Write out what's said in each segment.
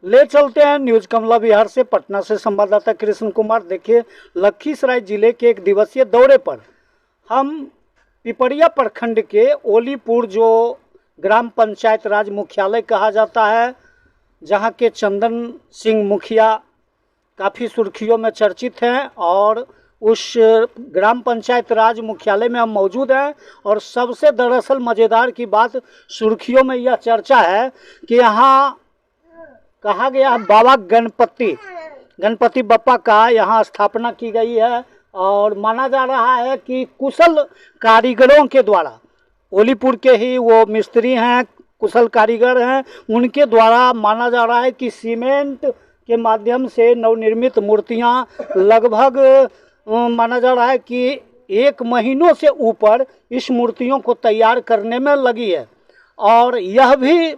ले चलते हैं न्यूज कमला बिहार से। पटना से संवाददाता कृष्ण कुमार। देखिए, लखीसराय जिले के एक दिवसीय दौरे पर हम पिपरिया प्रखंड के ओलीपुर, जो ग्राम पंचायत राज मुख्यालय कहा जाता है, जहां के चंदन सिंह मुखिया काफ़ी सुर्खियों में चर्चित हैं, और उस ग्राम पंचायत राज मुख्यालय में हम मौजूद हैं। और सबसे दरअसल मज़ेदार की बात, सुर्खियों में यह चर्चा है कि यहाँ कहा गया बाबा गणपति बप्पा का यहाँ स्थापना की गई है, और माना जा रहा है कि कुशल कारीगरों के द्वारा, ओलीपुर के ही वो मिस्त्री हैं, कुशल कारीगर हैं, उनके द्वारा माना जा रहा है कि सीमेंट के माध्यम से नवनिर्मित मूर्तियाँ लगभग माना जा रहा है कि 1 महीनों से ऊपर इस मूर्तियों को तैयार करने में लगी है। और यह भी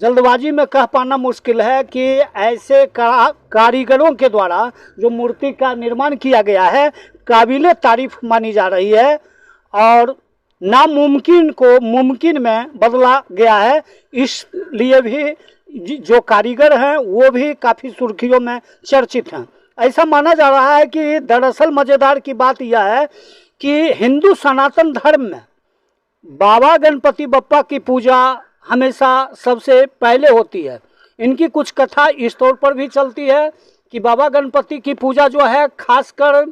जल्दबाजी में कह पाना मुश्किल है कि ऐसे कारीगरों के द्वारा जो मूर्ति का निर्माण किया गया है, काबिले तारीफ मानी जा रही है, और नामुमकिन को मुमकिन में बदला गया है। इसलिए भी जो कारीगर हैं वो भी काफ़ी सुर्खियों में चर्चित हैं। ऐसा माना जा रहा है कि दरअसल मज़ेदार की बात यह है कि हिंदू सनातन धर्म में बाबा गणपति बप्पा की पूजा हमेशा सबसे पहले होती है। इनकी कुछ कथा इस तौर पर भी चलती है कि बाबा गणपति की पूजा जो है, खासकर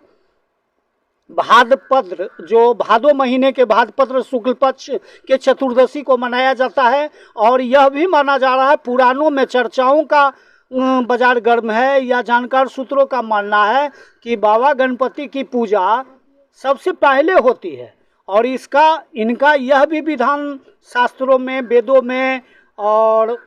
भाद्रपद, जो भादो महीने के भाद्रपद शुक्ल पक्ष के चतुर्दशी को मनाया जाता है। और यह भी माना जा रहा है, पुराणों में चर्चाओं का बाजार गर्म है, या जानकार सूत्रों का मानना है कि बाबा गणपति की पूजा सबसे पहले होती है। और इनका यह भी विधान शास्त्रों में, वेदों में और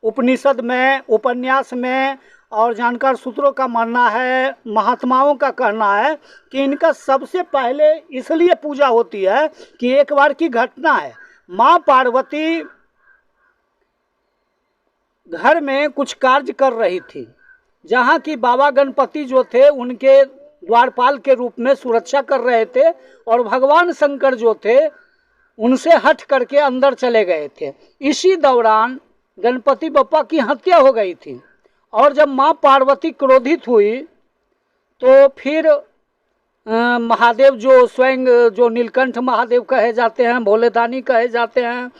उपनिषद में, उपन्यास में, और जानकार सूत्रों का मानना है, महात्माओं का कहना है कि इनका सबसे पहले इसलिए पूजा होती है कि एक बार की घटना है, माँ पार्वती घर में कुछ कार्य कर रही थी, जहाँ की बाबा गणपति जो थे उनके द्वारपाल के रूप में सुरक्षा कर रहे थे, और भगवान शंकर जो थे उनसे हट करके अंदर चले गए थे। इसी दौरान गणपति बप्पा की हत्या हो गई थी, और जब माँ पार्वती क्रोधित हुई तो फिर महादेव, जो स्वयं जो नीलकंठ महादेव कहे जाते हैं, भोलेदानी कहे जाते हैं,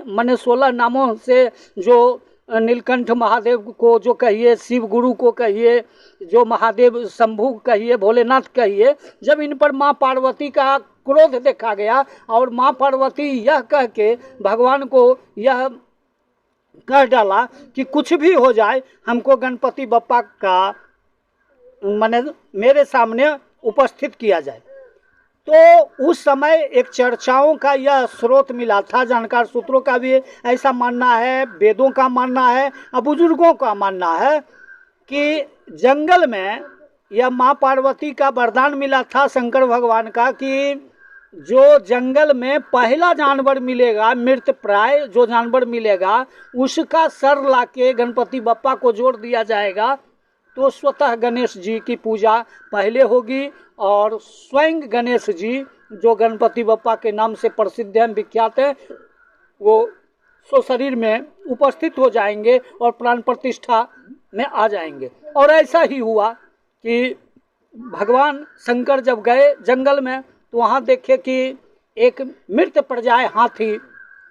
माने 16 नामों से जो नीलकंठ महादेव को जो कहिए, शिव गुरु को कहिए, जो महादेव शंभु कहिए, भोलेनाथ कहिए, जब इन पर माँ पार्वती का क्रोध देखा गया, और माँ पार्वती यह कह के भगवान को यह कह डाला कि कुछ भी हो जाए, हमको गणपति बप्पा का माने मेरे सामने उपस्थित किया जाए। तो उस समय एक चर्चाओं का यह स्रोत मिला था। जानकार सूत्रों का भी ऐसा मानना है, वेदों का मानना है, और बुजुर्गों का मानना है कि जंगल में यह माँ पार्वती का वरदान मिला था शंकर भगवान का कि जो जंगल में पहला जानवर मिलेगा, मृत प्राय जो जानवर मिलेगा, उसका सर लाके गणपति बप्पा को जोड़ दिया जाएगा, तो स्वतः गणेश जी की पूजा पहले होगी, और स्वयं गणेश जी जो गणपति बप्पा के नाम से प्रसिद्ध हैं, विख्यात हैं, वो शरीर में उपस्थित हो जाएंगे और प्राण प्रतिष्ठा में आ जाएंगे। और ऐसा ही हुआ कि भगवान शंकर जब गए जंगल में, तो वहाँ देखे कि एक मृत प्रजाय हाथी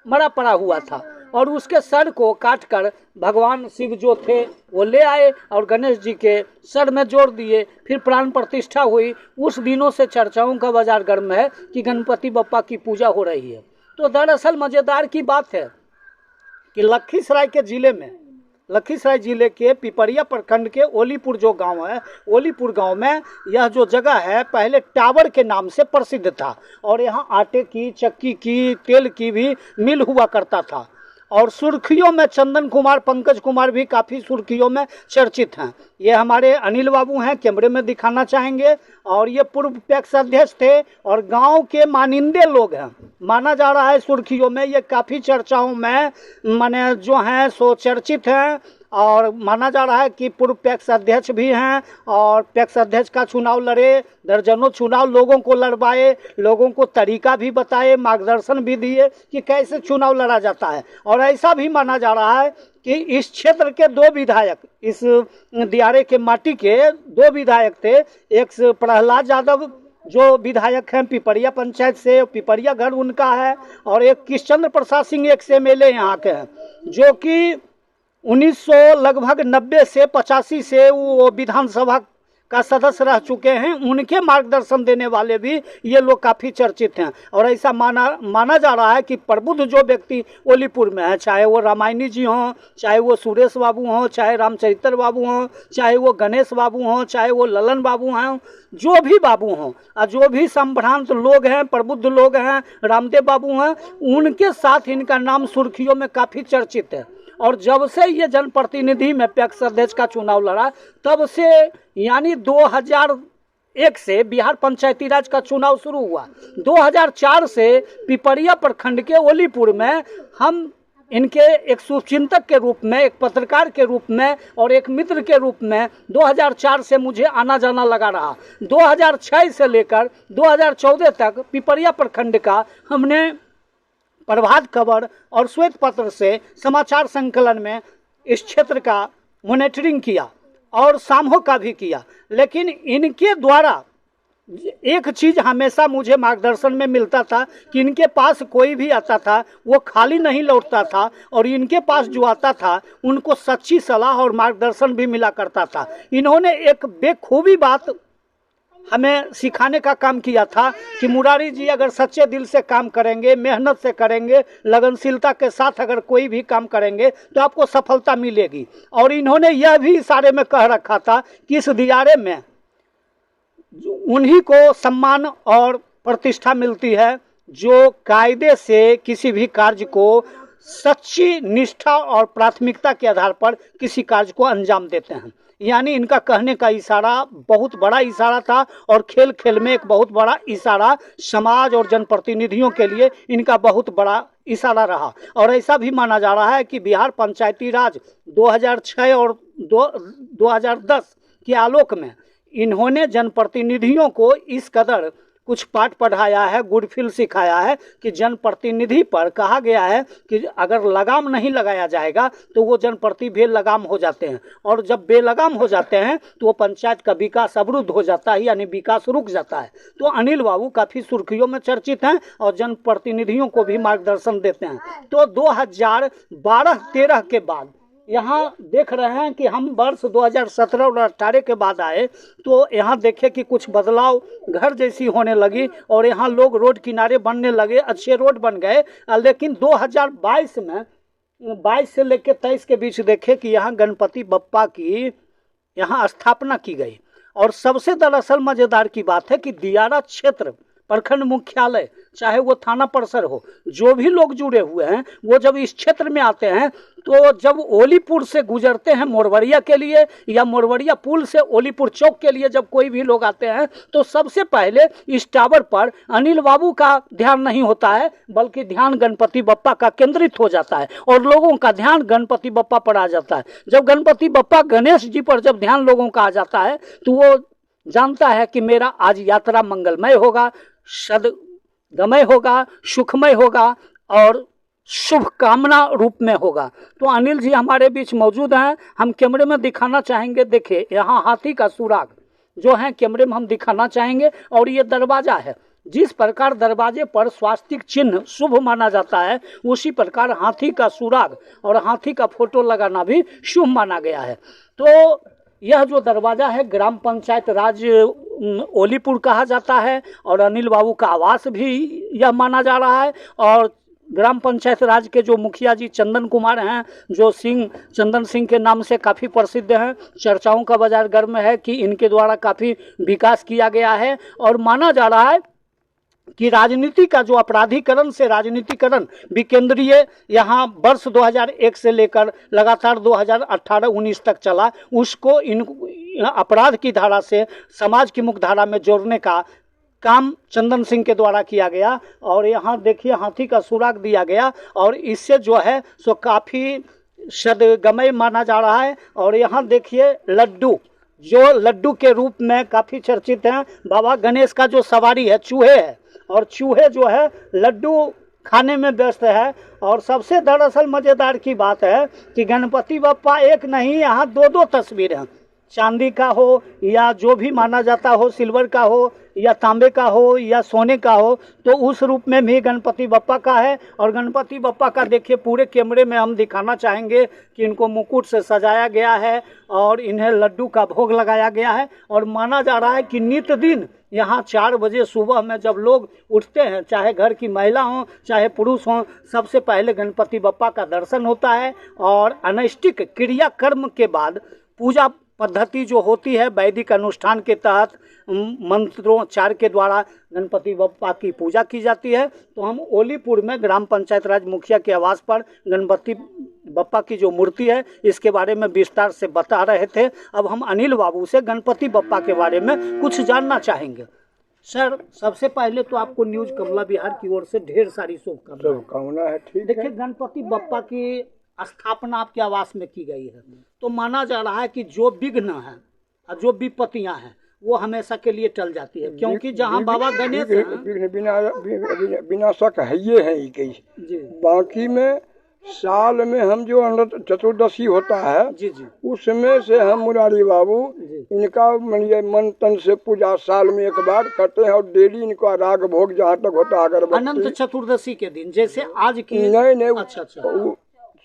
मरा पड़ा हुआ था, और उसके सर को काटकर भगवान शिव जो थे वो ले आए और गणेश जी के सर में जोड़ दिए। फिर प्राण प्रतिष्ठा हुई। उस दिनों से चर्चाओं का बाजार गर्म है कि गणपति बप्पा की पूजा हो रही है। तो दरअसल मज़ेदार की बात है कि लखीसराय जिले के पिपरिया प्रखंड के ओलीपुर जो गांव है, ओलीपुर गांव में यह जो जगह है पहले टावर के नाम से प्रसिद्ध था, और यहाँ आटे की, चक्की की, तेल की भी मिल हुआ करता था। और सुर्खियों में चंदन कुमार, पंकज कुमार भी काफ़ी सुर्खियों में चर्चित हैं। ये हमारे अनिल बाबू हैं, कैमरे में दिखाना चाहेंगे, और ये पूर्व पैक्स अध्यक्ष थे और गांव के मानिंदे लोग हैं। माना जा रहा है सुर्खियों में, ये काफ़ी चर्चाओं में माने जो हैं सो चर्चित हैं, और माना जा रहा है कि पूर्व पैक्स अध्यक्ष भी हैं और पैक्स अध्यक्ष का चुनाव लड़े, दर्जनों चुनाव लोगों को लड़वाए, लोगों को तरीका भी बताए, मार्गदर्शन भी दिए कि कैसे चुनाव लड़ा जाता है। और ऐसा भी माना जा रहा है कि इस क्षेत्र के 2 विधायक, इस दियारे के माटी के 2 विधायक थे, एक प्रहलाद यादव जो विधायक हैं पिपरिया पंचायत से, पिपरिया घर उनका है, और एक किशचंद्र प्रसाद सिंह एक एमएलए यहाँ के हैं, जो कि 1900 लगभग 90 से 85 से वो विधानसभा का सदस्य रह चुके हैं। उनके मार्गदर्शन देने वाले भी ये लोग काफ़ी चर्चित हैं। और ऐसा माना जा रहा है कि प्रबुद्ध जो व्यक्ति ओलीपुर में है, चाहे वो रामायणी जी हों, चाहे वो सुरेश बाबू हों, चाहे रामचरित्र बाबू हों, चाहे वो गणेश बाबू हों, चाहे वो ललन बाबू हों, जो भी बाबू हों और जो भी संभ्रांत लोग हैं, प्रबुद्ध लोग हैं, रामदेव बाबू हैं, उनके साथ इनका नाम सुर्खियों में काफ़ी चर्चित है। और जब से ये जनप्रतिनिधि में पैक्स अध्यक्ष का चुनाव लड़ा, तब से यानी 2001 से बिहार पंचायती राज का चुनाव शुरू हुआ। 2004 से पिपरिया प्रखंड के ओलीपुर में हम इनके एक शुभचिंतक के रूप में, एक पत्रकार के रूप में और एक मित्र के रूप में 2004 से मुझे आना जाना लगा रहा। 2006 से लेकर 2014 तक पिपरिया प्रखंड का हमने प्रभात खबर और श्वेत पत्र से समाचार संकलन में इस क्षेत्र का मॉनिटरिंग किया और सामूहिक का भी किया। लेकिन इनके द्वारा एक चीज़ हमेशा मुझे मार्गदर्शन में मिलता था कि इनके पास कोई भी आता था वो खाली नहीं लौटता था, और इनके पास जो आता था उनको सच्ची सलाह और मार्गदर्शन भी मिला करता था। इन्होंने एक बेखूबी बात हमें सिखाने का काम किया था कि मुरारी जी अगर सच्चे दिल से काम करेंगे, मेहनत से करेंगे, लगनशीलता के साथ अगर कोई भी काम करेंगे तो आपको सफलता मिलेगी। और इन्होंने यह भी इशारे में कह रखा था कि इस दियारे में उन्हीं को सम्मान और प्रतिष्ठा मिलती है जो कायदे से किसी भी कार्य को सच्ची निष्ठा और प्राथमिकता के आधार पर किसी कार्य को अंजाम देते हैं। यानी इनका कहने का इशारा बहुत बड़ा इशारा था, और खेल खेल में एक बहुत बड़ा इशारा समाज और जनप्रतिनिधियों के लिए इनका बहुत बड़ा इशारा रहा। और ऐसा भी माना जा रहा है कि बिहार पंचायती राज 2006 और 2010 के आलोक में इन्होंने जनप्रतिनिधियों को इस कदर कुछ पाठ पढ़ाया है, गुडफिल सिखाया है कि जनप्रतिनिधि पर कहा गया है कि अगर लगाम नहीं लगाया जाएगा तो वो जनप्रति बेलगाम हो जाते हैं, और जब बेलगाम हो जाते हैं तो वो पंचायत का विकास अवरुद्ध हो जाता है, यानी विकास रुक जाता है। तो अनिल बाबू काफ़ी सुर्खियों में चर्चित हैं और जनप्रतिनिधियों को भी मार्गदर्शन देते हैं। तो 2012-13 के बाद यहाँ देख रहे हैं कि हम वर्ष 2017 और 2018 के बाद आए तो यहाँ देखे कि कुछ बदलाव घर जैसी होने लगी और यहाँ लोग रोड किनारे बनने लगे, अच्छे रोड बन गए। लेकिन 2022 में 22 से लेकर 23 के बीच देखे कि यहाँ गणपति बप्पा की यहाँ स्थापना की गई। और सबसे दरअसल मज़ेदार की बात है कि दियारा क्षेत्र प्रखंड मुख्यालय, चाहे वो थाना परिसर हो, जो भी लोग जुड़े हुए हैं वो जब इस क्षेत्र में आते हैं तो जब ओलीपुर से गुजरते हैं मोरवरिया के लिए या मोरवरिया पुल से ओलीपुर चौक के लिए जब कोई भी लोग आते हैं तो सबसे पहले इस टावर पर अनिल बाबू का ध्यान नहीं होता है, बल्कि ध्यान गणपति बप्पा का केंद्रित हो जाता है और लोगों का ध्यान गणपति बप्पा पर आ जाता है। जब गणपति बप्पा गणेश जी पर जब ध्यान लोगों का आ जाता है तो वो जानता है कि मेरा आज यात्रा मंगलमय होगा, सदगमय होगा, सुखमय होगा और शुभ कामना रूप में होगा। तो अनिल जी हमारे बीच मौजूद हैं, हम कैमरे में दिखाना चाहेंगे। देखिए यहाँ हाथी का सुराग जो है कैमरे में हम दिखाना चाहेंगे, और ये दरवाजा है। जिस प्रकार दरवाजे पर स्वास्तिक चिन्ह शुभ माना जाता है, उसी प्रकार हाथी का सुराग और हाथी का फोटो लगाना भी शुभ माना गया है। तो यह जो दरवाज़ा है ग्राम पंचायत राज ओलीपुर कहा जाता है, और अनिल बाबू का आवास भी यह माना जा रहा है। और ग्राम पंचायत राज के जो मुखिया जी चंदन कुमार हैं, जो चंदन सिंह के नाम से काफ़ी प्रसिद्ध हैं, चर्चाओं का बाजार गर्म है कि इनके द्वारा काफ़ी विकास किया गया है। और माना जा रहा है कि राजनीति का जो अपराधीकरण से राजनीतिकरण विकेंद्रीय यहाँ वर्ष 2001 से लेकर लगातार 2018-19 तक चला, उसको इन अपराध की धारा से समाज की मुख्य धारा में जोड़ने का काम चंदन सिंह के द्वारा किया गया। और यहाँ देखिए हाथी का सुराग दिया गया, और इससे जो है सो काफ़ी सदगमय माना जा रहा है। और यहाँ देखिए लड्डू, जो लड्डू के रूप में काफ़ी चर्चित हैं। बाबा गणेश का जो सवारी है चूहे है, और चूहे जो है लड्डू खाने में व्यस्त है। और सबसे दरअसल मज़ेदार की बात है कि गणपति बप्पा एक नहीं, यहाँ दो दो तस्वीर हैं, चांदी का हो या जो भी माना जाता हो, सिल्वर का हो या तांबे का हो या सोने का हो, तो उस रूप में भी गणपति बप्पा का है। और गणपति बप्पा का देखिए पूरे कैमरे में हम दिखाना चाहेंगे कि इनको मुकुट से सजाया गया है और इन्हें लड्डू का भोग लगाया गया है। और माना जा रहा है कि नित्य दिन यहाँ 4 बजे सुबह में जब लोग उठते हैं, चाहे घर की महिला हों चाहे पुरुष हों, सबसे पहले गणपति बप्पा का दर्शन होता है। और अनैष्टिक क्रियाकर्म के बाद पूजा पद्धति जो होती है वैदिक अनुष्ठान के तहत मंत्रोच्चार के द्वारा गणपति बप्पा की पूजा की जाती है। तो हम ओलीपुर में ग्राम पंचायत राज मुखिया के आवास पर गणपति बप्पा की जो मूर्ति है इसके बारे में विस्तार से बता रहे थे। अब हम अनिल बाबू से गणपति बप्पा के बारे में कुछ जानना चाहेंगे। सर, सबसे पहले तो आपको न्यूज कमला बिहार की ओर से ढेर सारी शुभकामना है। ठीक है। देखिए, गणपति बप्पा की स्थापना आपके आवास में की गई है, तो माना जा रहा है कि जो विघ्न है और जो विपत्तियां हैं वो हमेशा के लिए टल जाती है, क्योंकि जहां बाबा गणेश बिना शक है ये है ही। बाकी में साल में हम जो अनंत चतुर्दशी होता है जी जी, उसमें से हम मुरारी बाबू इनका मन तन से पूजा साल में एक बार करते हैं। और डेली इनका राग भोग जहाँ तक होता है अनंत चतुर्दशी के दिन, जैसे आज की नहीं अच्छा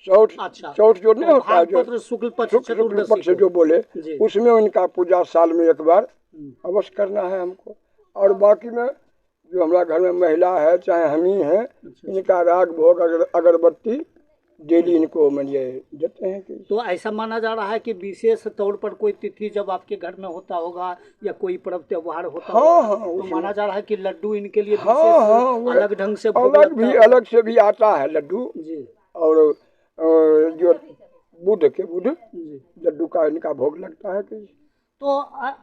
चौथ जो नहीं होता है, जो शुक्ल पक्ष जो बोले, उसमें उनका पूजा साल में एक बार अवश्य करना है हमको। और बाकी में जो हमारा घर में महिला है चाहे हम ही हैं, इनका राग भोग अगरबत्ती डेली इनको देते हैं। तो ऐसा माना जा रहा है कि विशेष तौर पर कोई तिथि जब आपके घर में होता होगा या कोई पर्व त्योहार होता होगा, तो माना जा रहा है कि लड्डू इनके लिए अलग ढंग से अलग से भी आता है लड्डू जी। और जो बुध लड्डू का इनका भोग लगता है। तो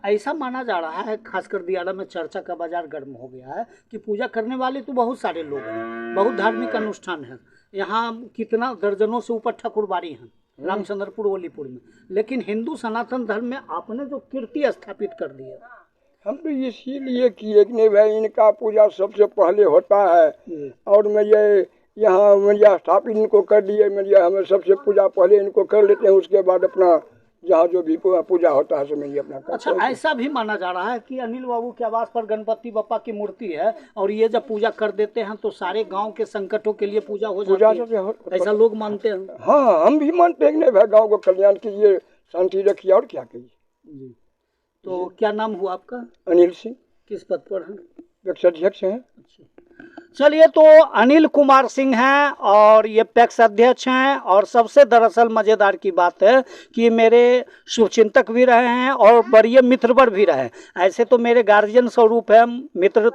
ऐसा माना जा रहा है, खासकर दियारा में चर्चा का बाजार गर्म हो गया है कि पूजा करने वाले तो बहुत सारे लोग हैं, बहुत धार्मिक अनुष्ठान है यहाँ, कितना दर्जनों से ऊपर ठाकुरबाड़ी हैं रामचंद्रपुर ओलीपुर में, लेकिन हिंदू सनातन धर्म में आपने जो कीर्ति स्थापित कर दी है, हम तो इसीलिए किए कि नहीं भाई इनका पूजा सबसे पहले होता है। और मैं ये यहाँ स्थापित इनको कर दिए, हमें सबसे पूजा पहले इनको कर लेते हैं, उसके बाद अपना जहाँ जो भी पूजा होता है समय अपना करते हैं। अच्छा, ऐसा भी माना जा रहा है कि अनिल बाबू के आवास पर गणपति बप्पा की मूर्ति है और ये जब पूजा कर देते हैं तो सारे गांव के संकटों के लिए पूजा हो जाती है, ऐसा लोग मानते हैं। हाँ, हम भी मानते हैं नहीं भाई, गाँव को कल्याण कीजिए, शांति रखिए, और क्या कीजिए। तो क्या नाम हुआ आपका? अनिल सिंह। किस पद पर है? अध्यक्ष हैं। चलिए, तो अनिल कुमार सिंह हैं और ये पैक्स अध्यक्ष हैं। और सबसे दरअसल मज़ेदार की बात है कि मेरे शुभचिंतक भी रहे हैं और बड़े मित्रवर भी रहे। ऐसे तो मेरे गार्जियन स्वरूप है, मित्र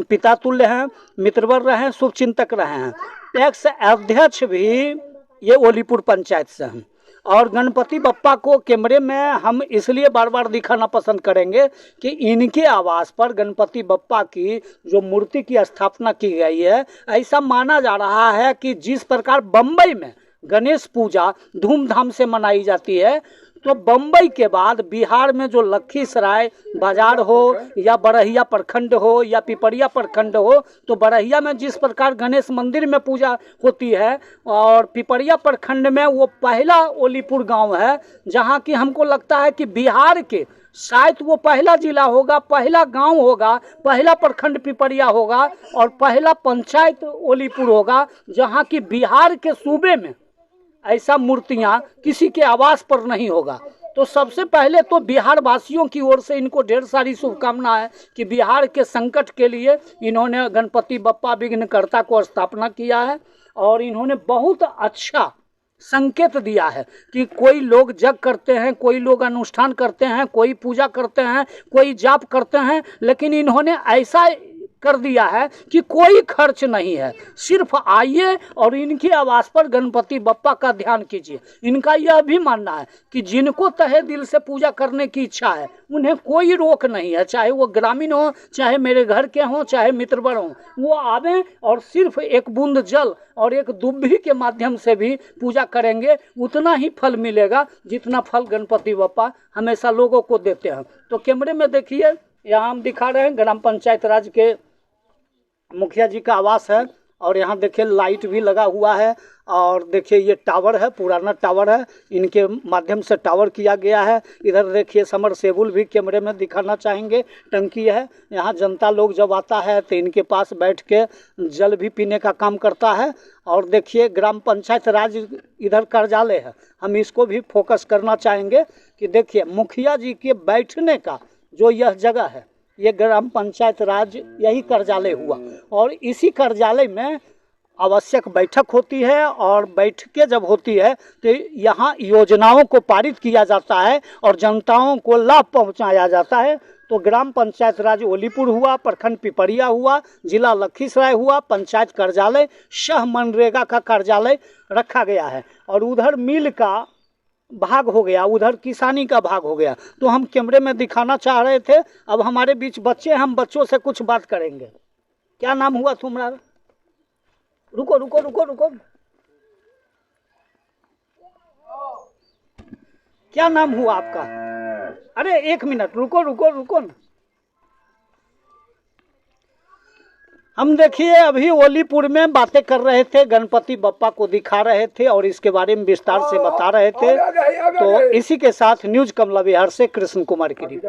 पिता तुल्य हैं, मित्रवर रहे हैं, शुभचिंतक रहे हैं। पैक्स अध्यक्ष भी ये ओलीपुर पंचायत से हैं। और गणपति बप्पा को कैमरे में हम इसलिए बार बार दिखाना पसंद करेंगे कि इनके आवास पर गणपति बप्पा की जो मूर्ति की स्थापना की गई है, ऐसा माना जा रहा है कि जिस प्रकार बम्बई में गणेश पूजा धूमधाम से मनाई जाती है, तो बम्बई के बाद बिहार में जो लखीसराय बाजार हो या बरहिया प्रखंड हो या पिपरिया प्रखंड हो, तो बरहिया में जिस प्रकार गणेश मंदिर में पूजा होती है और पिपरिया प्रखंड में वो पहला ओलीपुर गांव है जहां की हमको लगता है कि बिहार के शायद वो पहला जिला होगा, पहला गांव होगा, पहला प्रखंड पिपरिया होगा और पहला पंचायत ओलीपुर होगा जहां की बिहार के सूबे में ऐसा मूर्तियां किसी के आवास पर नहीं होगा। तो सबसे पहले तो बिहार वासियों की ओर से इनको ढेर सारी शुभकामना है कि बिहार के संकट के लिए इन्होंने गणपति बप्पा विघ्नकर्ता को स्थापना किया है और इन्होंने बहुत अच्छा संकेत दिया है कि कोई लोग जग करते हैं, कोई लोग अनुष्ठान करते हैं, कोई पूजा करते हैं, कोई जाप करते हैं, लेकिन इन्होंने ऐसा कर दिया है कि कोई खर्च नहीं है, सिर्फ आइए और इनके आवास पर गणपति बप्पा का ध्यान कीजिए। इनका यह भी मानना है कि जिनको तहे दिल से पूजा करने की इच्छा है उन्हें कोई रोक नहीं है, चाहे वो ग्रामीण हो, चाहे मेरे घर के हों, चाहे मित्रगण हों, वो आवें और सिर्फ एक बूंद जल और एक दुब्बी के माध्यम से भी पूजा करेंगे, उतना ही फल मिलेगा जितना फल गणपति बप्पा हमेशा लोगों को देते हैं। तो कैमरे में देखिए, यहाँ हम दिखा रहे हैं ग्राम पंचायत राज के मुखिया जी का आवास है और यहाँ देखिए लाइट भी लगा हुआ है और देखिए ये टावर है, पुराना टावर है, इनके माध्यम से टावर किया गया है। इधर देखिए समरसेबुल भी कैमरे में दिखाना चाहेंगे, टंकी है। यहाँ जनता लोग जब आता है तो इनके पास बैठ के जल भी पीने का काम करता है। और देखिए ग्राम पंचायत राज इधर कार्यालय है, हम इसको भी फोकस करना चाहेंगे कि देखिए मुखिया जी के बैठने का जो यह जगह है, ये ग्राम पंचायत राज यही कार्यालय हुआ और इसी कार्यालय में आवश्यक बैठक होती है और बैठकें जब होती है तो यहाँ योजनाओं को पारित किया जाता है और जनताओं को लाभ पहुँचाया जाता है। तो ग्राम पंचायत राज ओलीपुर हुआ, प्रखंड पिपरिया हुआ, जिला लखीसराय हुआ, पंचायत कार्यालय सह मनरेगा का कार्यालय रखा गया है और उधर मिल का भाग हो गया, उधर किसानी का भाग हो गया। तो हम कैमरे में दिखाना चाह रहे थे। अब हमारे बीच बच्चे, हम बच्चों से कुछ बात करेंगे। क्या नाम हुआ तुम्हारा? रुको रुको रुको रुको, क्या नाम हुआ आपका? अरे एक मिनट, रुको रुको रुको ना। हम देखिए अभी ओलीपुर में बातें कर रहे थे, गणपति बप्पा को दिखा रहे थे और इसके बारे में विस्तार से बता रहे थे। तो इसी के साथ न्यूज कमला बिहार से कृष्ण कुमार की रिपोर्ट।